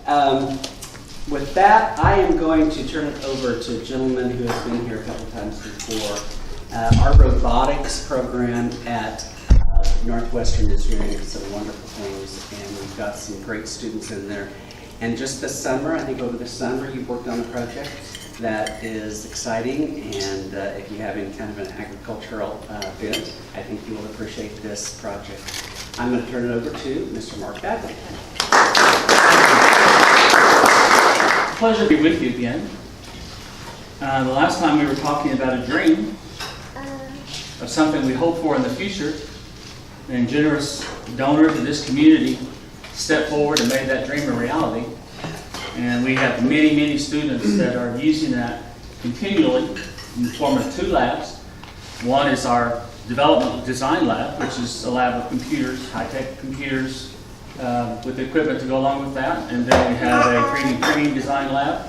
With that, I am going to turn it over to a gentleman who has been here a couple times before. Our robotics program at Northwestern is doing some wonderful things, and we've got some great students in there. And just this summer, I think over the summer, you've worked on a project that is exciting, and if you have any kind of an agricultural bent, I think you will appreciate this project. I'm going to turn it over to Mr. Mark Bagley. Pleasure to be with you again. The last time we were talking about a dream of something we hope for in the future, and generous donor to this community stepped forward and made that dream a reality. And we have many, many students that are using that continually in the form of 2 labs. One is our development design lab, which is a lab of computers, high-tech computers, with the equipment to go along with that. And then we have a 3D printing design lab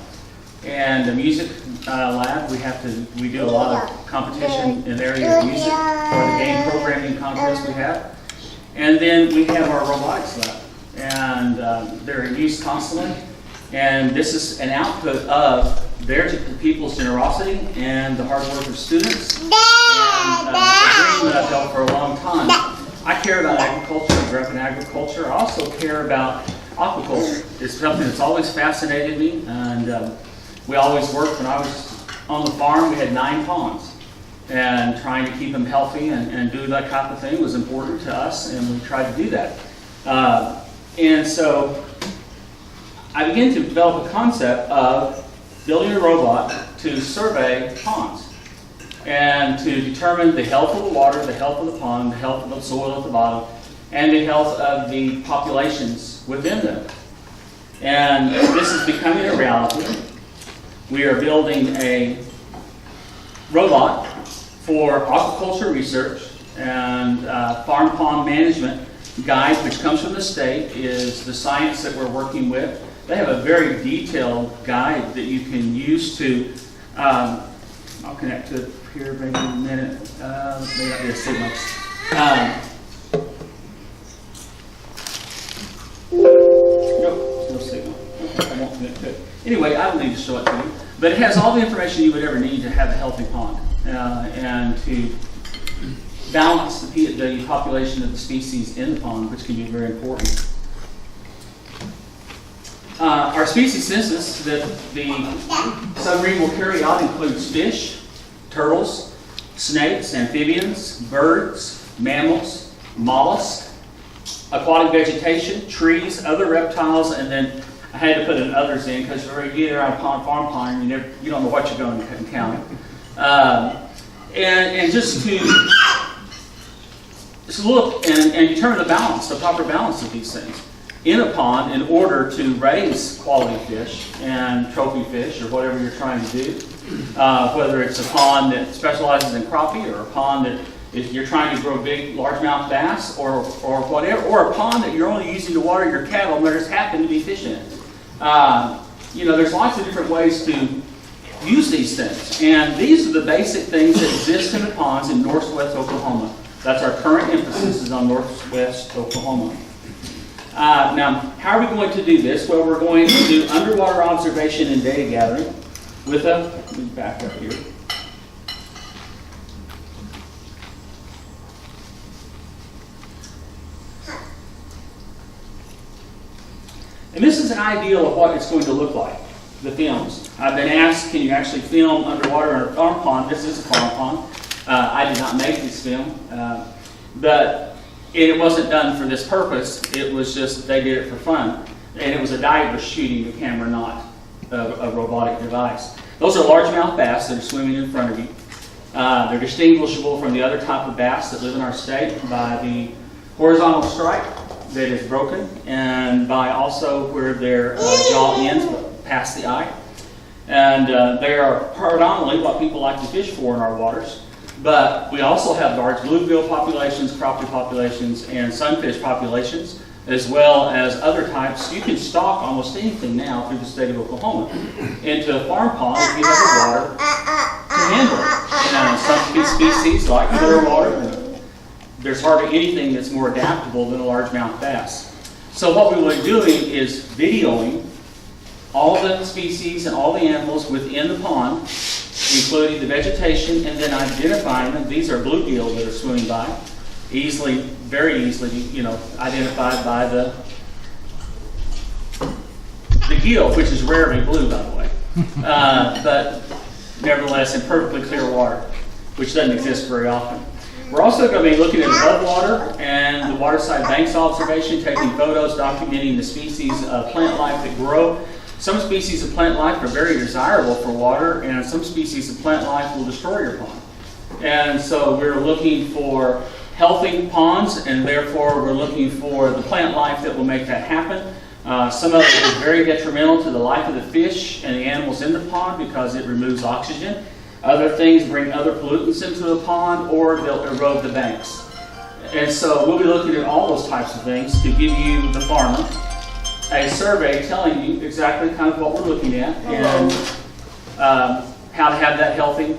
and a music lab. We do a lot of competition in the area of music for the game programming contest we have. And then we have our robotics lab, and they're in use constantly. And this is an output of their people's generosity and the hard work of students, and a dream that I've held for a long time. I care about agriculture. I grew up in agriculture. I also care about aquaculture. It's something that's always fascinated me, and we always worked. When I was on the farm, we had 9 ponds, and trying to keep them healthy and do that type of thing was important to us, and we tried to do that. And so I began to develop a concept of building a robot to survey ponds and to determine the health of the water, the health of the pond, the health of the soil at the bottom, and the health of the populations within them. And this is becoming a reality. We are building a robot for aquaculture research, and farm pond management guide, which comes from the state, is the science that we're working with. They have a very detailed guide that you can use to, I'll connect to it here maybe in a minute, may not be a signal. No signal. Okay, I won't connect to it. Anyway, I don't need to show it to you, but it has all the information you would ever need to have a healthy pond and to balance the population of the species in the pond, which can be very important. Our species census that the submarine will carry out includes fish, turtles, snakes, amphibians, birds, mammals, mollusks, aquatic vegetation, trees, other reptiles, and then I had to put an others in because you get around a farm pond, you don't know what you're going to encounter. And just to look and determine the balance, the proper balance of these things in a pond in order to raise quality fish and trophy fish or whatever you're trying to do. Whether it's a pond that specializes in crappie or a pond that if you're trying to grow big largemouth bass or whatever, or a pond that you're only using to water your cattle and there just happen to be fish in it. There's lots of different ways to use these things. And these are the basic things that exist in the ponds in northwest Oklahoma. That's our current emphasis is on northwest Oklahoma. Now, how are we going to do this? Well, we're going to do underwater observation and data gathering with let me back up here. And this is an ideal of what it's going to look like, the films. I've been asked, can you actually film underwater in a farm pond? This is a farm pond. I did not make this film, but it wasn't done for this purpose. It was just, they did it for fun. And it was a diver shooting the camera, not a robotic device. Those are largemouth bass that are swimming in front of you. They're distinguishable from the other type of bass that live in our state by the horizontal stripe that is broken and by also where their jaw ends past the eye. And they are predominantly what people like to fish for in our waters. But we also have large bluegill populations, crappie populations, and sunfish populations, as well as other types. You can stock almost anything now through the state of Oklahoma into a farm pond if you have the water to handle it. And some species like Clearwater, there's hardly anything that's more adaptable than a largemouth bass. So what we were doing is videoing all the species and all the animals within the pond, including the vegetation, and then identifying them. These are bluegill that are swimming by, easily, very easily, identified by the gill, which is rarely blue, by the way, but nevertheless in perfectly clear water, which doesn't exist very often. We're also going to be looking at above water and the waterside banks observation, taking photos documenting the species of plant life that grow. Some species of plant life are very desirable for water, and some species of plant life will destroy your pond. And so we're looking for healthy ponds, and therefore we're looking for the plant life that will make that happen. Some of it is very detrimental to the life of the fish and the animals in the pond because it removes oxygen. Other things bring other pollutants into the pond, or they'll erode the banks. And so we'll be looking at all those types of things to give you, the farmer, a survey telling you exactly kind of what we're looking at and how to have that healthy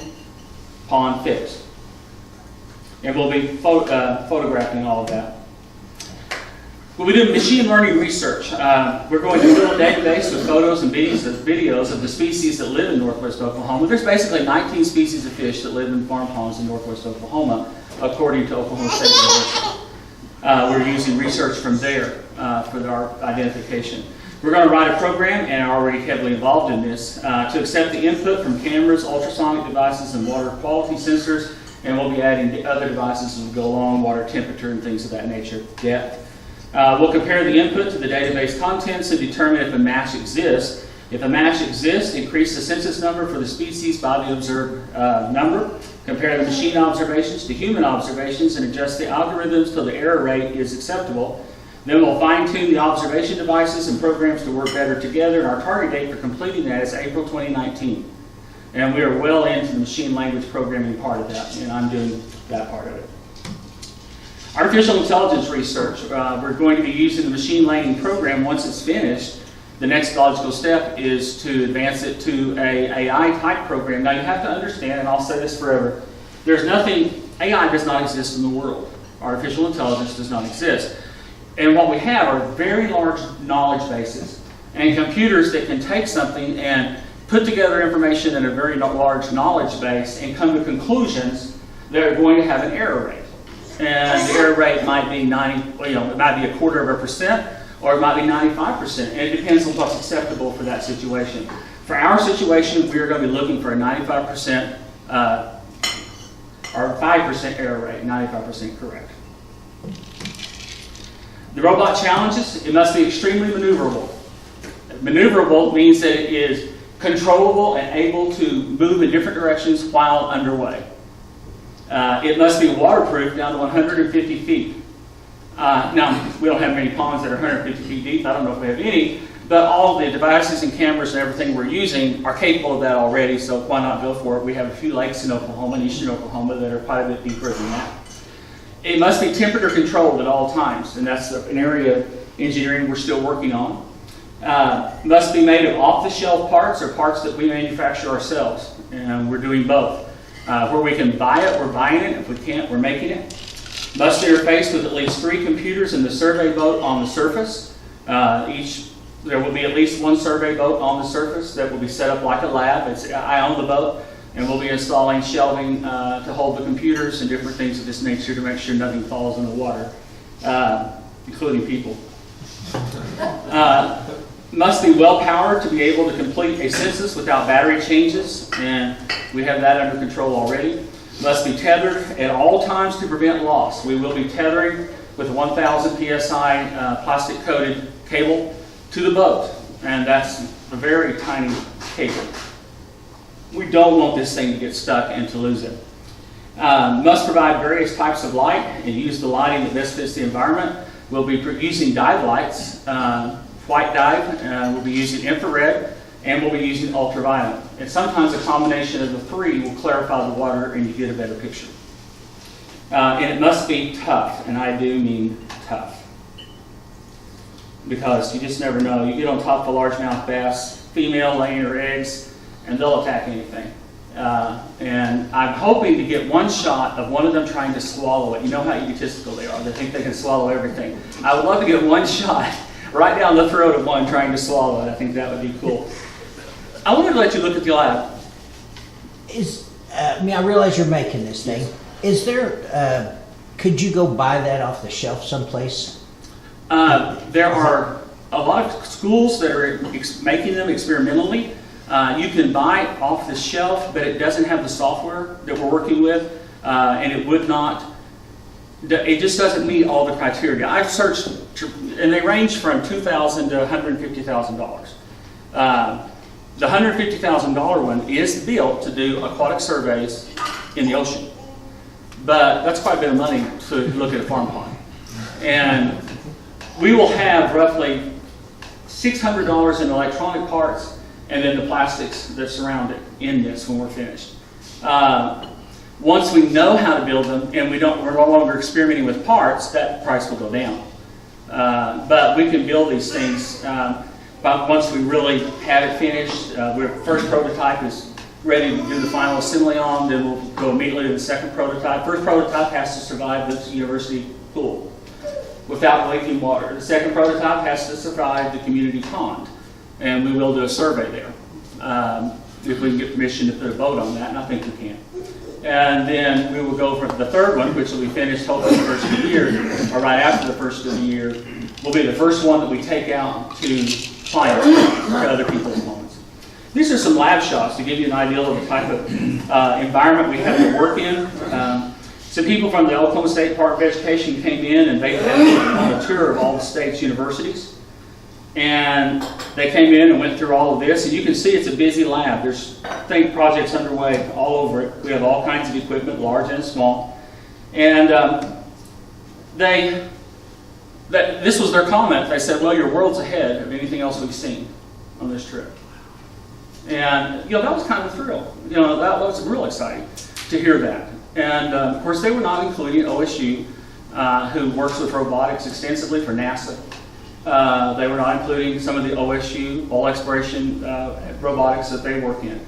pond fixed. And we'll be photographing all of that. We'll be doing machine learning research. We're going to build a database with photos and videos of the species that live in northwest Oklahoma. There's basically 19 species of fish that live in farm ponds in northwest Oklahoma, according to Oklahoma State University. We're using research from there for our identification. We're going to write a program, and are already heavily involved in this, to accept the input from cameras, ultrasonic devices, and water quality sensors, and we'll be adding other devices as we go along, water temperature and things of that nature, depth. We'll compare the input to the database contents and determine if a match exists. If a match exists, increase the census number for the species by the observed number. Compare the machine observations to human observations and adjust the algorithms till the error rate is acceptable. Then we'll fine-tune the observation devices and programs to work better together, and our target date for completing that is April 2019. And we are well into the machine language programming part of that, and I'm doing that part of it. Artificial intelligence research. We're going to be using the machine learning program once it's finished. The next logical step is to advance it to an AI type program. Now you have to understand, and I'll say this forever, AI does not exist in the world. Artificial intelligence does not exist. And what we have are very large knowledge bases and computers that can take something and put together information in a very large knowledge base and come to conclusions that are going to have an error rate. And the error rate might be it might be 0.25%, or it might be 95%. And it depends on what's acceptable for that situation. For our situation, we are going to be looking for a 95% or 5% error rate, 95% correct. The robot challenges, it must be extremely maneuverable. Maneuverable means that it is controllable and able to move in different directions while underway. It must be waterproof down to 150 feet. Now, we don't have many ponds that are 150 feet deep. I don't know if we have any, but all the devices and cameras and everything we're using are capable of that already, so why not go for it? We have a few lakes in Oklahoma, in eastern Oklahoma, that are quite a bit deeper than that. It must be temperature controlled at all times, and that's an area of engineering we're still working on. Must be made of off-the-shelf parts or parts that we manufacture ourselves, and we're doing both. Where we can buy it, we're buying it. If we can't, we're making it. Must interface with at least 3 computers in the survey boat on the surface. There will be at least 1 survey boat on the surface that will be set up like a lab. I own the boat, and we'll be installing shelving to hold the computers and different things of this nature to make sure nothing falls in the water, including people. Must be well powered to be able to complete a census without battery changes, and we have that under control already. Must be tethered at all times to prevent loss. We will be tethering with a 1,000 psi plastic coated cable to the boat, and that's a very tiny cable. We don't want this thing to get stuck and to lose it. Must provide various types of light and use the lighting that best fits the environment. We'll be using dive lights. White dive, we'll be using infrared, and we'll be using ultraviolet. And sometimes a combination of the 3 will clarify the water and you get a better picture. And it must be tough, and I do mean tough. Because you just never know. You get on top of a largemouth bass, female laying her eggs, and they'll attack anything. And I'm hoping to get 1 shot of one of them trying to swallow it. You know how egotistical they are. They think they can swallow everything. I would love to get 1 shot right down the throat of one trying to swallow it. I think that would be cool. I wanted to let you look at the lab. I realize you're making this thing. Is there, could you go buy that off the shelf someplace? There are a lot of schools that are making them experimentally. You can buy it off the shelf, but it doesn't have the software that we're working with, and it just doesn't meet all the criteria. I've searched, and they range from $2,000 to $150,000. The $150,000 one is built to do aquatic surveys in the ocean, but that's quite a bit of money to look at a farm pond. And we will have roughly $600 in electronic parts and then the plastics that surround it in this when we're finished. Once we know how to build them and we're no longer experimenting with parts, that price will go down. But we can build these things. But once we really have it finished, our first prototype is ready to do the final assembly on, then we'll go immediately to the second prototype. First prototype has to survive the university pool without leaking water. The second prototype has to survive the community pond, and we will do a survey there. If we can get permission to put a boat on that, and I think we can. And then we will go for the third one, which will be finished hopefully the first of the year, or right after the first of the year, will be the first one that we take out to clients, to other people's homes. These are some lab shots to give you an idea of the type of environment we have to work in. Some people from the Oklahoma State Department of Education came in and they had on a tour of all the state's universities. And they came in and went through all of this, and you can see it's a busy lab. There's projects underway all over it. We have all kinds of equipment, large and small. And this was their comment. They said, well, your world's ahead of anything else we've seen on this trip. And, that was kind of a thrill. That was real exciting to hear that. And, of course, they were not including OSU, who works with robotics extensively for NASA. They were not including some of the OSU, oil exploration robotics that they work in.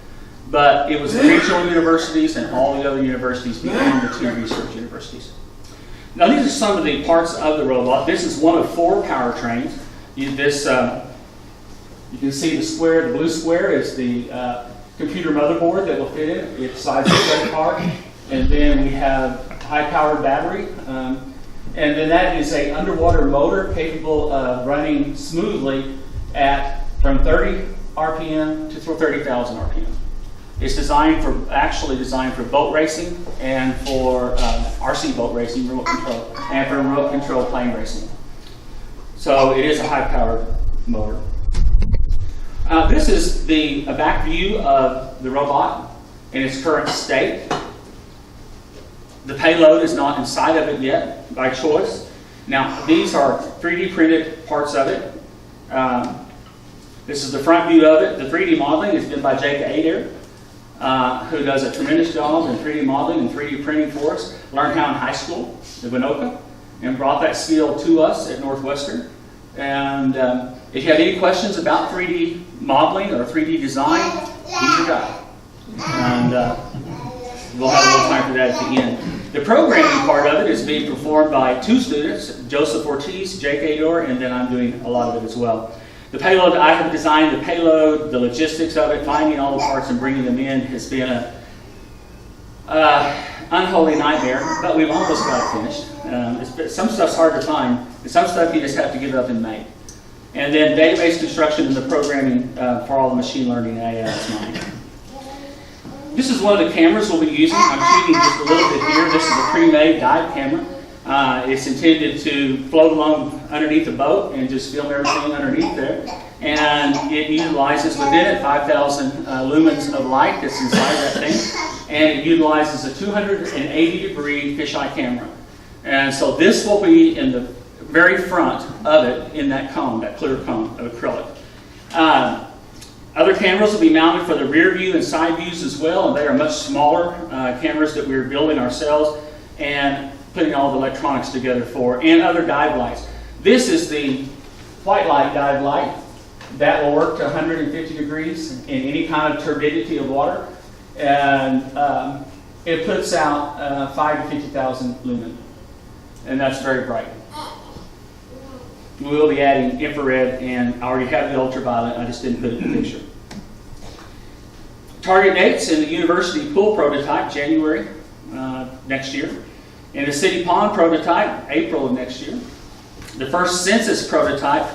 But it was the regional universities and all the other universities beyond the two research universities. Now these are some of the parts of the robot. This is one of 4 powertrains. You can see the square, the blue square is the computer motherboard that will fit in it. It's size of a credit card. And then we have high-powered battery. And then that is an underwater motor capable of running smoothly from 30 RPM to 30,000 RPM. It's actually designed for boat racing and for RC boat racing, remote control, and for remote control plane racing. So it is a high-powered motor. This is a back view of the robot in its current state. The payload is not inside of it yet by choice. Now, these are 3D printed parts of it. This is the front view of it. The 3D modeling is done by Jake Adair, who does a tremendous job in 3D modeling and 3D printing for us. Learned how in high school at Winoka and brought that skill to us at Northwestern. And if you have any questions about 3D modeling or 3D design, he's your guy. And we'll have a little time for that at the end. The programming part of it is being performed by 2 students, Joseph Ortiz, Jake Ador, and then I'm doing a lot of it as well. The payload, I have designed the payload, the logistics of it, finding all the parts and bringing them in has been an unholy nightmare, but we've almost got it finished. Some stuff's hard to find, and some stuff you just have to give up and make. And then database construction and the programming for all the machine learning and AI is mine. This is one of the cameras we'll be using. I'm shooting just a little bit here. This is a pre-made dive camera. It's intended to float along underneath the boat and just film everything underneath there. And it utilizes within it 5,000 lumens of light that's inside that thing. And it utilizes a 280-degree fisheye camera. And so this will be in the very front of it in that cone, that clear cone of acrylic. Other cameras will be mounted for the rear view and side views as well, and they are much smaller cameras that we're building ourselves and putting all the electronics together for, and other dive lights. This is the white light dive light that will work to 150 degrees in any kind of turbidity of water, and it puts out 5 to 50,000 lumen, and that's very bright. we will be adding infrared, and I already have the ultraviolet, I just didn't put it in the picture. Target dates in the university pool prototype, January next year. In the city pond prototype, April of next year. The first census prototype,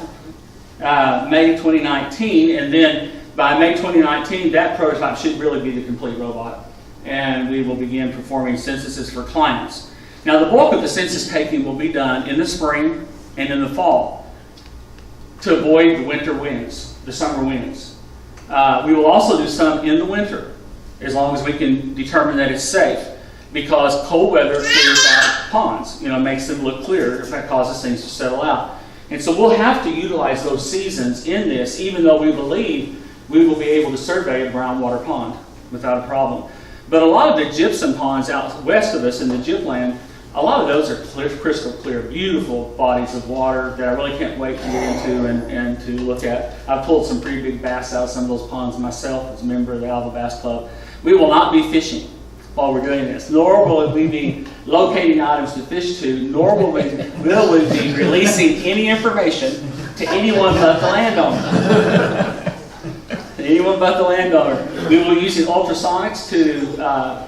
May 2019, and then by May 2019, that prototype should really be the complete robot. And we will begin performing censuses for clients. Now, the bulk of the census taking will be done in the spring and in the fall to avoid the winter winds, the summer winds. We will also do some in the winter, as long as we can determine that it's safe, because cold weather clears out ponds, makes them look clearer, if that causes things to settle out. And so we'll have to utilize those seasons in this, even though we believe we will be able to survey a groundwater pond without a problem. But a lot of the gypsum ponds out west of us in the gypland, a lot of those are clear, crystal clear, beautiful bodies of water that I really can't wait to get into and to look at. I've pulled some pretty big bass out of some of those ponds myself as a member of the Alva Bass Club. We will not be fishing while we're doing this, nor will we be locating items to fish to, nor will we be releasing any information to anyone but the landowner. Anyone but the landowner. We will be using ultrasonics to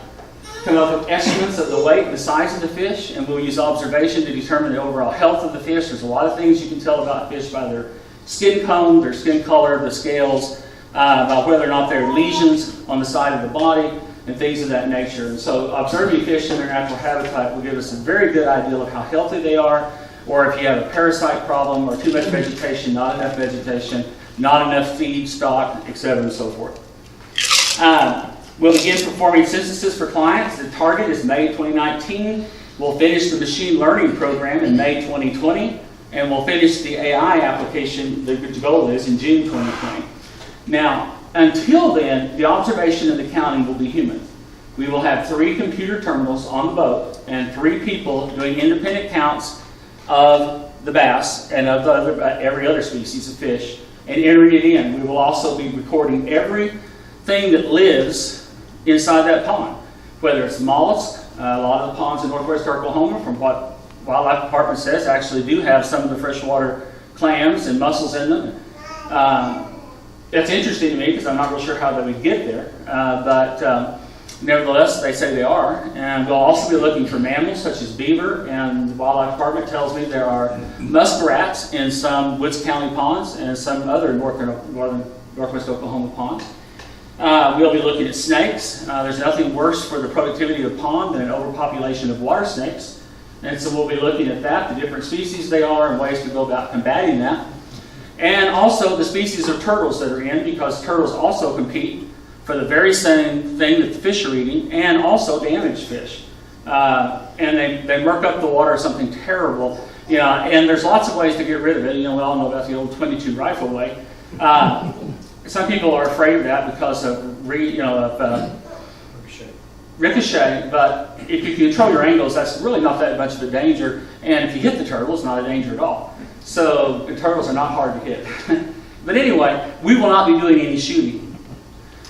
come up with estimates of the weight and the size of the fish, and we'll use observation to determine the overall health of the fish. There's a lot of things you can tell about fish by their skin tone, their skin color, the scales, about whether or not there are lesions on the side of the body, and things of that nature. And so observing fish in their natural habitat will give us a very good idea of how healthy they are, or if you have a parasite problem, or too much vegetation, not enough vegetation, not enough feed, stock, etc., and so forth. We'll begin performing censuses for clients. The target is May 2019. We'll finish the machine learning program in May 2020, and we'll finish the AI application, the goal is, in June 2020. Now, until then, the observation and the counting will be human. We will have 3 computer terminals on the boat and 3 people doing independent counts of the bass and of every other species of fish and entering it in. We will also be recording everything that lives inside that pond, whether it's mollusks. A lot of the ponds in northwest Oklahoma, from what Wildlife Department says, actually do have some of the freshwater clams and mussels in them. That's interesting to me because I'm not real sure how they would get there, but nevertheless, they say they are. And we'll also be looking for mammals such as beaver, and the Wildlife Department tells me there are muskrats in some Woods County ponds and some other northwest Oklahoma ponds. We'll be looking at snakes. There's nothing worse for the productivity of a pond than an overpopulation of water snakes. And so we'll be looking at that, the different species they are, and ways to go about combating that. And also the species of turtles that are in, because turtles also compete for the very same thing that the fish are eating, and also damage fish. And they murk up the water or something terrible. And there's lots of ways to get rid of it. We all know about the old 22 rifle way. Some people are afraid of that because of ricochet, but if you control your angles, that's really not that much of a danger. And if you hit the turtle, it's not a danger at all. So the turtles are not hard to hit. But anyway, we will not be doing any shooting.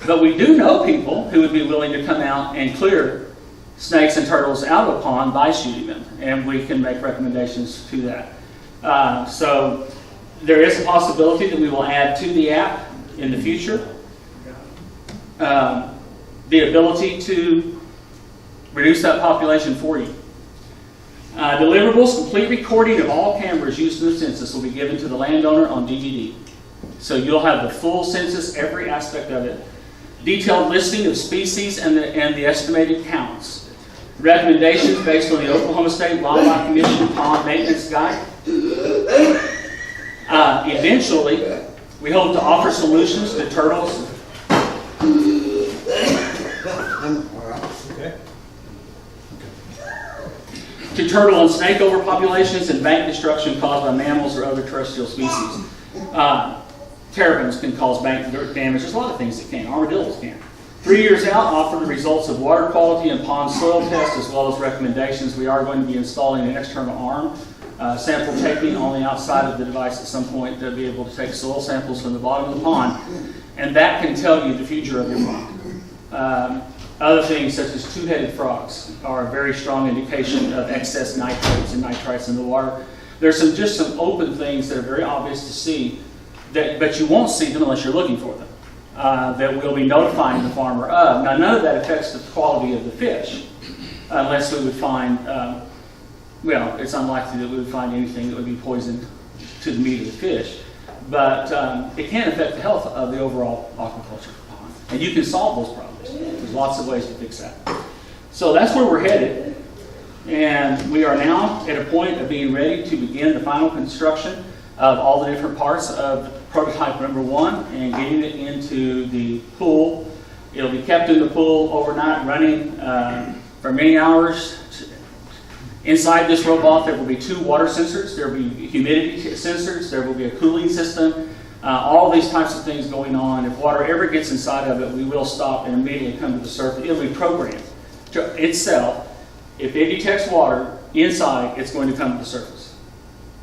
But we do know people who would be willing to come out and clear snakes and turtles out of a pond by shooting them. And we can make recommendations to that. So there is a possibility that we will add to the app in the future the ability to reduce that population for you. Deliverables, complete recording of all cameras used in the census will be given to the landowner on DVD. So you'll have the full census, every aspect of it. Detailed listing of species and the estimated counts. Recommendations based on the Oklahoma State Wildlife Commission Pond Maintenance Guide. Eventually, we hope to offer solutions to turtles. To turtle and snake overpopulations and bank destruction caused by mammals or other terrestrial species. Terrapins can cause bank damage. There's a lot of things that can. Armadillos can. 3 years out, offer the results of water quality and pond soil tests as well as recommendations. We are going to be installing an external arm, sample taking on the outside of the device at some point to be able to take soil samples from the bottom of the pond. And that can tell you the future of your pond. Other things such as two-headed frogs are a very strong indication of excess nitrates and nitrites in the water. There's just some open things that are very obvious to see, but you won't see them unless you're looking for them, that we'll be notifying the farmer of. Now, none of that affects the quality of the fish, unless we would find, well, it's unlikely that we would find anything that would be poisoned to the meat of the fish. But it can affect the health of the overall aquaculture pond. And you can solve those problems. There's lots of ways to fix that. So that's where we're headed. And we are now at a point of being ready to begin the final construction of all the different parts of prototype number 1 and getting it into the pool. It'll be kept in the pool overnight, running for many hours. Inside this robot, there will be 2 water sensors. There will be humidity sensors. There will be a cooling system. All these types of things going on. If water ever gets inside of it, we will stop and immediately come to the surface. It'll be programmed to itself. If it detects water inside, it's going to come to the surface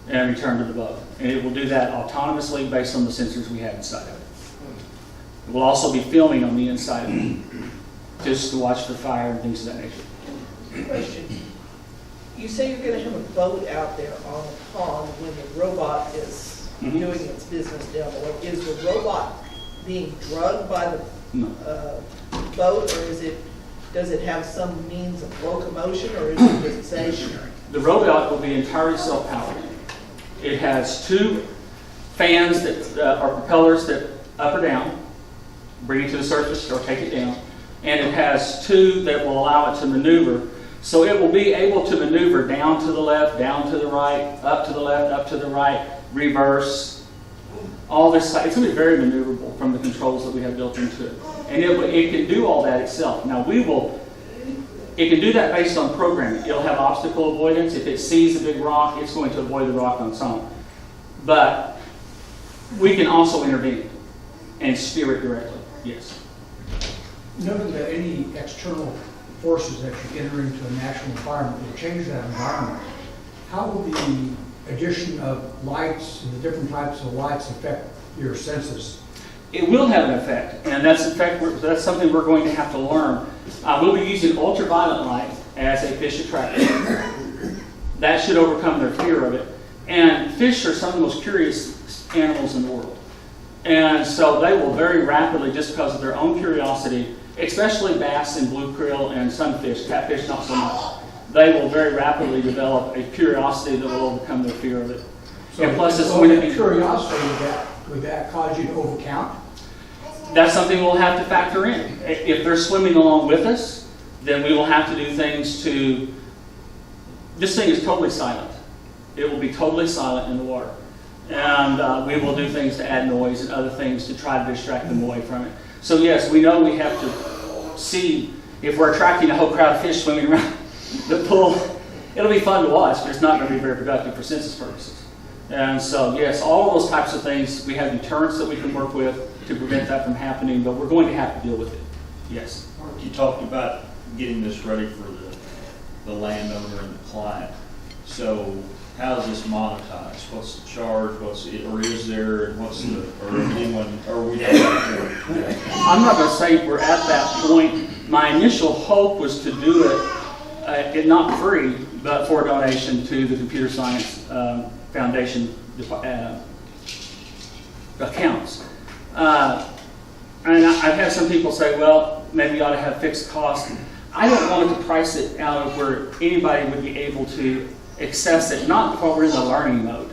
and return to the boat. And it will do that autonomously based on the sensors we have inside of it. It will also be filming on the inside of it, just to watch for fire and things of that nature. Question. You say you're going to have a boat out there on the pond when the robot is doing its business down below. Is the robot being drugged by the boat, or does it have some means of locomotion, or is it just stationary? The robot will be entirely self-powered. It has 2 fans that are propellers that up or down, bring it to the surface or take it down, and it has 2 that will allow it to maneuver. So it will be able to maneuver down to the left, down to the right, up to the left, up to the right, reverse, all this stuff. It's going to be very maneuverable from the controls that we have built into it. And it can do all that itself. Now it can do that based on programming. It'll have obstacle avoidance. If it sees a big rock, it's going to avoid the rock on its own. But we can also intervene and steer it directly, yes. Noting that any external forces that you enter into a natural environment will change that environment, how will the addition of lights and the different types of lights affect your senses? It will have an effect, and that's something we're going to have to learn. We'll be using ultraviolet light as a fish attractor. That should overcome their fear of it. And fish are some of the most curious animals in the world. And so they will very rapidly, just because of their own curiosity, especially bass and blue krill and sunfish, catfish not so much, they will very rapidly develop a curiosity that will overcome their fear of it. So and plus, it's going to be curiosity, would that cause you to overcount? That's something we'll have to factor in. If they're swimming along with us, then we will have to do things to. This thing is totally silent. It will be totally silent in the water. And we will do things to add noise and other things to try to distract them away from it. So yes, we know we have to see if we're attracting a whole crowd of fish swimming around the pool. It'll be fun to watch, but it's not going to be very productive for census purposes. And so yes, all of those types of things, we have deterrents that we can work with to prevent that from happening, but we're going to have to deal with it. Yes. Mark, you talked about getting this ready for the landowner and the client. So how is this monetized? What's the charge? Or is there? And what's the? Or anyone? Or we don't know. I'm not going to say we're at that point. My initial hope was to do it not free, but for a donation to the Computer Science Foundation accounts. And I've had some people say, well, maybe you ought to have fixed costs. I don't want to price it out of where anybody would be able to access it, not while we're in the learning mode.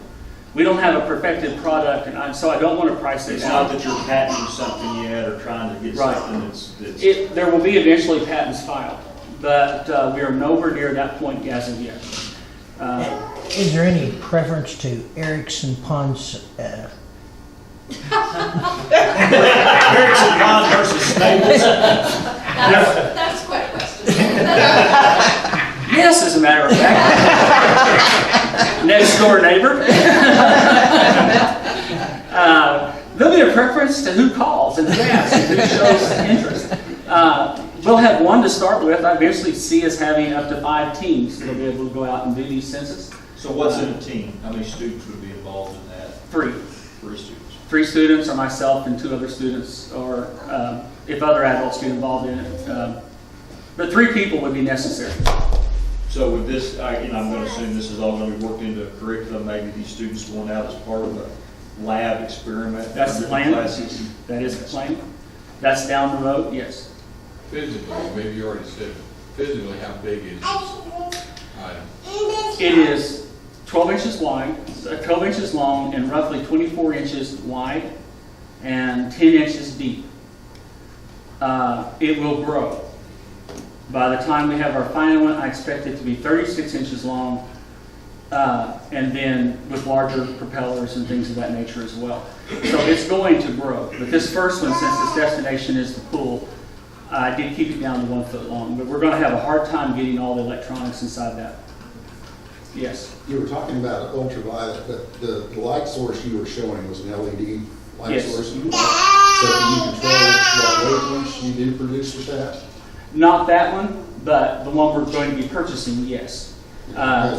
We don't have a perfected product, and so I don't want to price it It's out. not that you're patenting something yet or trying to get something that's There will be eventually patents filed, but we are nowhere near that point as of yet. Is there any preference to Erickson Pond's Erickson Pond versus Staples. That's quite a question. Yes, as a matter of fact. Next door neighbor. There'll be a preference to who calls and who asks and who shows interest. We'll have one to start with. I eventually see us having up to 5 teams that'll be able to go out and do these census. So what's in a team? How many students would be involved in that? 3. 3 students. 3 students, or myself and 2 other students, or if other adults get involved in it. But 3 people would be necessary. So with this, I'm going to assume this is all going to be worked into a curriculum, maybe these students going out as part of a lab experiment. That's the different plan. classes. That is the plan. That's down the road, yes. Physically, maybe you already said, physically, how big is this item? It is 12 inches wide, 12 inches long, and roughly 24 inches wide and 10 inches deep. It will grow. By the time we have our final one, I expect it to be 36 inches long, and then with larger propellers and things of that nature as well. So it's going to grow. But this first one, since its destination is the pool, I did keep it down to 1 foot long. But we're going to have a hard time getting all the electronics inside that. Yes. You were talking about ultraviolet, but the light source you were showing was an LED light Yes. source. Mhm. So can you control what wavelengths you do produce with that? Not that one, but the one we're going to be purchasing, yes.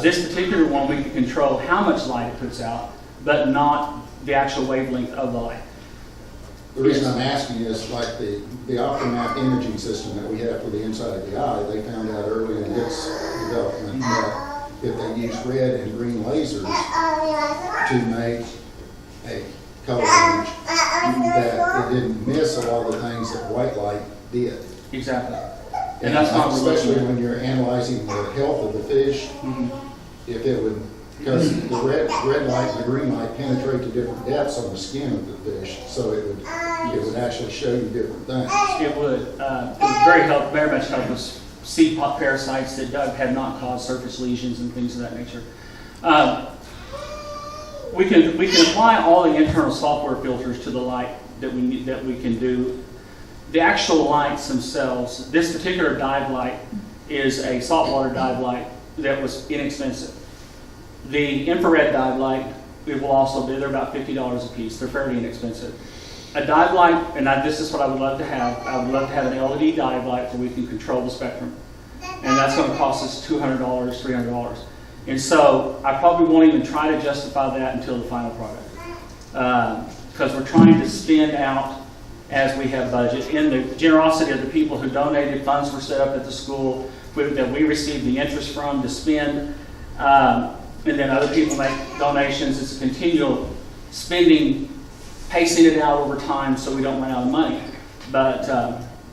This particular one, we can control how much light it puts out, but not the actual wavelength of the light. The reason I'm asking is like the Optomap imaging system that we have for the inside of the eye, they found out early in its development that if they use red and green lasers to make a color image, that it didn't miss a lot of the things that white light did. Exactly. And that's what we're especially looking at. when you're analyzing the health of the fish, Mhm. if it would, because the red light and the green light penetrate to different depths on the skin of the fish, so it would actually show you different things. It would very much help us see parasites that have not caused surface lesions and things of that nature. We can apply all the internal software filters to the light that we can do. The actual lights themselves, this particular dive light is a saltwater dive light that was inexpensive. The infrared dive light, it will also be, they're about $50 a piece. They're fairly inexpensive. A dive light, and this is what I would love to have. I would love to have an LED dive light where we can control the spectrum. And that's going to cost us $200, $300. And so I probably won't even try to justify that until the final product. Because we're trying to spend out as we have budget. In the generosity of the people who donated, funds were set up at the school that we received the interest from to spend. And then other people make donations. It's a continual spending, pacing it out over time so we don't run out of money. But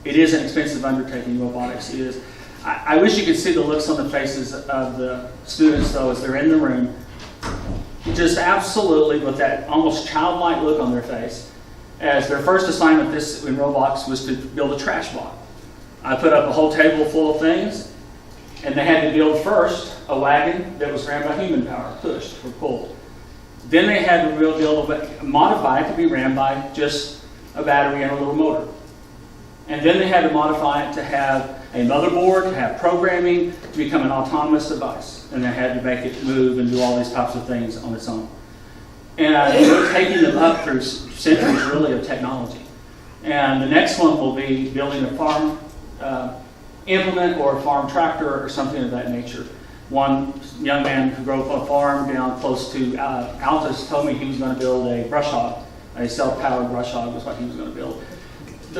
it is an expensive undertaking, robotics is. I wish you could see the looks on the faces of the students, though, as they're in the room. Just absolutely with that almost childlike look on their face. As their first assignment in Roblox was to build a trash bot. I put up a whole table full of things, and they had to build first a wagon that was ran by human power, pushed or pulled. Then they had to modify it to be ran by just a battery and a little motor. And then they had to modify it to have a motherboard, to have programming, to become an autonomous device. And they had to make it move and do all these types of things on its own. And we're taking them up through centuries, really, of technology. And the next one will be building a farm implement or a farm tractor or something of that nature. One young man who grew up on a farm down close to Altus told me he was going to build a brush hog, a self-powered brush hog was what he was going to build.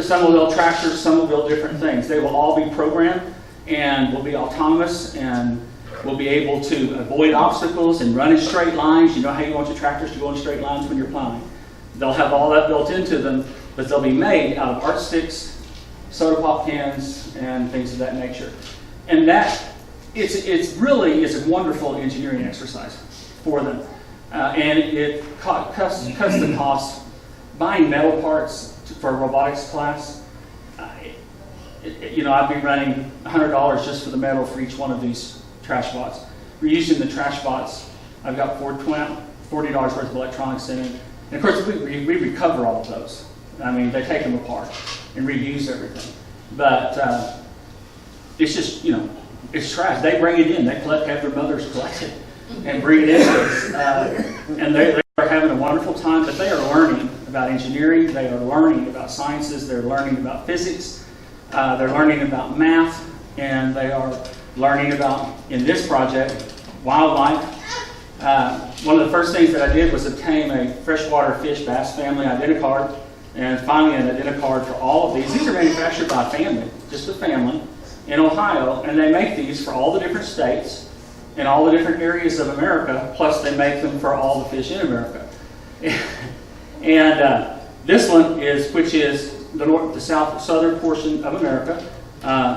Some will build tractors, some will build different things. They will all be programmed and will be autonomous and will be able to avoid obstacles and run in straight lines. You know how you want your tractors to go in straight lines when you're plowing. They'll have all that built into them, but they'll be made out of art sticks, soda pop cans, and things of that nature. And that, it's really a wonderful engineering exercise for them. And it cuts the cost. Buying metal parts for a robotics class, I'd be running $100 just for the metal for each one of these trash bots. We're using the trash bots. I've got $40 worth of electronics in it. And of course, we recover all of those. I mean, they take them apart and reuse everything. But it's just, it's trash. They bring it in. They have their mothers collect it and bring it in. And they are having a wonderful time, but they are learning about engineering. They are learning about sciences. They're learning about physics. They're learning about math. And they are learning about, in this project, wildlife. One of the first things that I did was obtain a freshwater fish bass family identicard, and finally an identicard for all of these. These are manufactured by a family, just a family, in Ohio, and they make these for all the different states and all the different areas of America, plus they make them for all the fish in America. And this one is, which is the southern portion of America,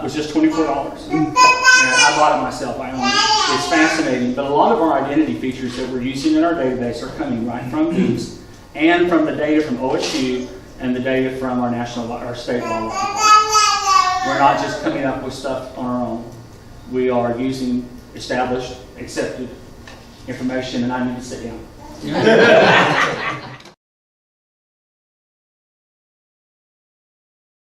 was just $24. And I bought it myself, I own it. It's fascinating, but a lot of our identity features that we're using in our database are coming right from these, and from the data from OSU, and the data from our state wildlife department. We're not just coming up with stuff on our own. We are using established, accepted information, and I need to sit down.